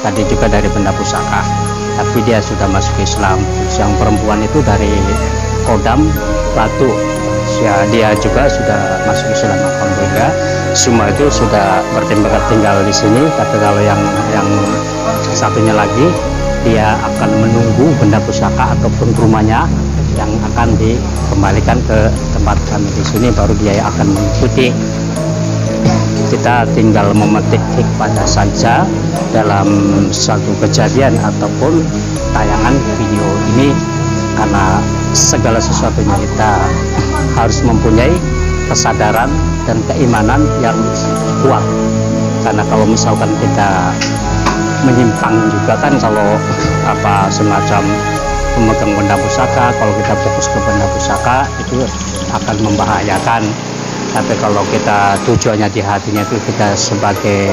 tadi juga dari Benda Pusaka, tapi dia sudah masuk Islam. Terus yang perempuan itu dari kodam Batu, ya dia juga sudah masuk Islam. Alhamdulillah semua itu sudah bertempat tinggal di sini. Tapi kalau yang satunya lagi dia akan menunggu Benda Pusaka ataupun rumahnya yang akan dikembalikan ke tempat kami di sini, baru dia akan mengikuti. Kita tinggal memetik hikmahnya saja dalam suatu kejadian ataupun tayangan video ini, karena segala sesuatunya kita harus mempunyai kesadaran dan keimanan yang kuat. Karena kalau misalkan kita menyimpang juga kan, kalau semacam memegang Benda Pusaka, kalau kita fokus ke Benda Pusaka itu akan membahayakan. Tapi kalau kita tujuannya di hatinya itu kita sebagai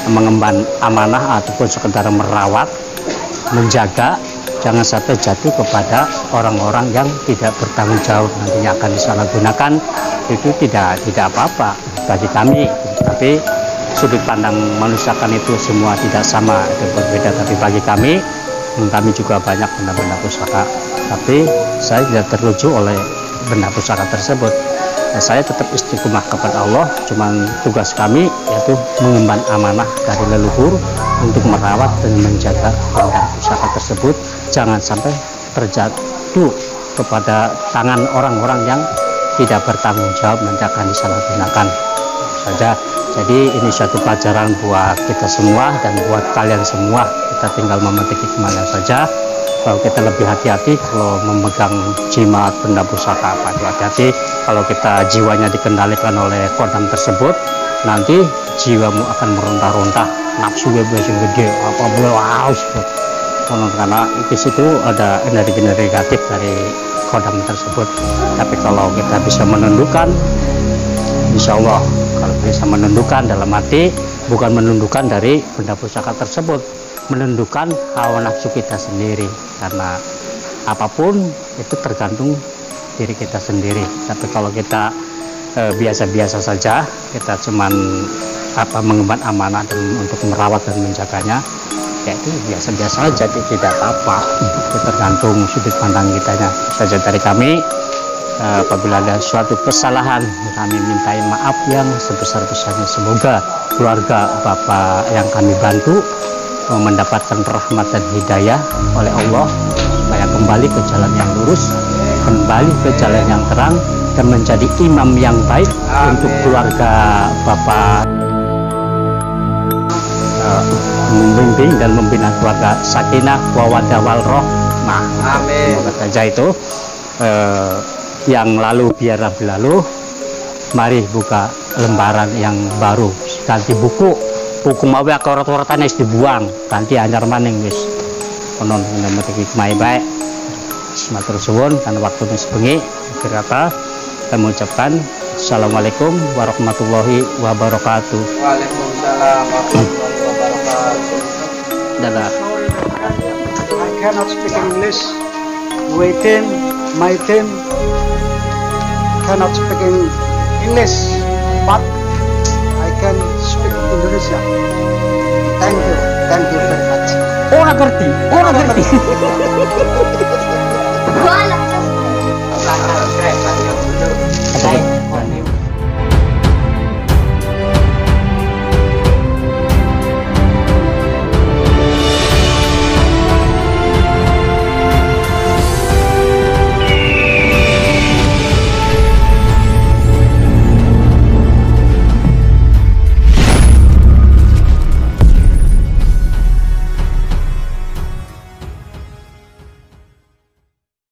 mengemban amanah ataupun sekedar merawat, menjaga, jangan sampai jatuh kepada orang-orang yang tidak bertanggung jawab, nantinya akan disalahgunakan. Itu tidak apa-apa bagi kami. Tapi sudut pandang manusia kan itu semua tidak sama, itu berbeda. Tapi bagi kami juga banyak benda-benda pusaka, tapi saya tidak terrujuk oleh benda pusaka tersebut. Saya tetap istiqomah kepada Allah, cuman tugas kami yaitu mengemban amanah dari leluhur untuk merawat dan menjaga benda pusaka tersebut, jangan sampai terjatuh kepada tangan orang-orang yang tidak bertanggung jawab, nanti akan disalahgunakan saja. Jadi ini suatu pelajaran buat kita semua dan buat kalian semua. Kita tinggal memetik hikmahnya saja. Kalau kita lebih hati-hati kalau memegang jimat benda pusaka, apa itu hati-hati. Kalau kita jiwanya dikendalikan oleh kodam tersebut, nanti jiwamu akan meronta-ronta, nafsu gede, apa wow, karena di situ ada energi negatif dari kodam tersebut. Tapi kalau kita bisa menundukkan, insya Allah kalau bisa menundukkan dalam hati, bukan menundukkan dari benda pusaka tersebut, menundukkan hawa nafsu kita sendiri, karena apapun itu tergantung diri kita sendiri. Tapi kalau kita biasa-biasa saja, kita cuman mengemban amanah dan untuk merawat dan menjaganya, ya itu biasa-biasa saja, tidak apa-apa. Itu tergantung sudut pandang kitanya saja. Dari kami, apabila ada suatu kesalahan, kami mintai maaf yang sebesar-besarnya. Semoga keluarga Bapak yang kami bantu mendapatkan rahmat dan hidayah oleh Allah, supaya kembali ke jalan yang lurus, kembali ke jalan yang terang, dan menjadi imam yang baik. Amin. Untuk keluarga Bapak, membimbing dan membina keluarga sakinah wawadah warahmah. Amin. Semoga saja itu yang lalu biarlah berlalu. Mari buka lembaran yang baru, ganti buku mau ya korot-korotannya dibuang, ganti anyar maning wis konon memetik hikmah baik. Matur suwun karena waktunya sebengi. Akhir kata saya mengucapkan assalamualaikum warahmatullahi wabarakatuh. Waalaikumsalam warahmatullahi wabarakatuh. Dadah. I cannot speak English. My team cannot speak English, but I can speak Indonesia. Thank you very much. Orang ngerti. Gua anak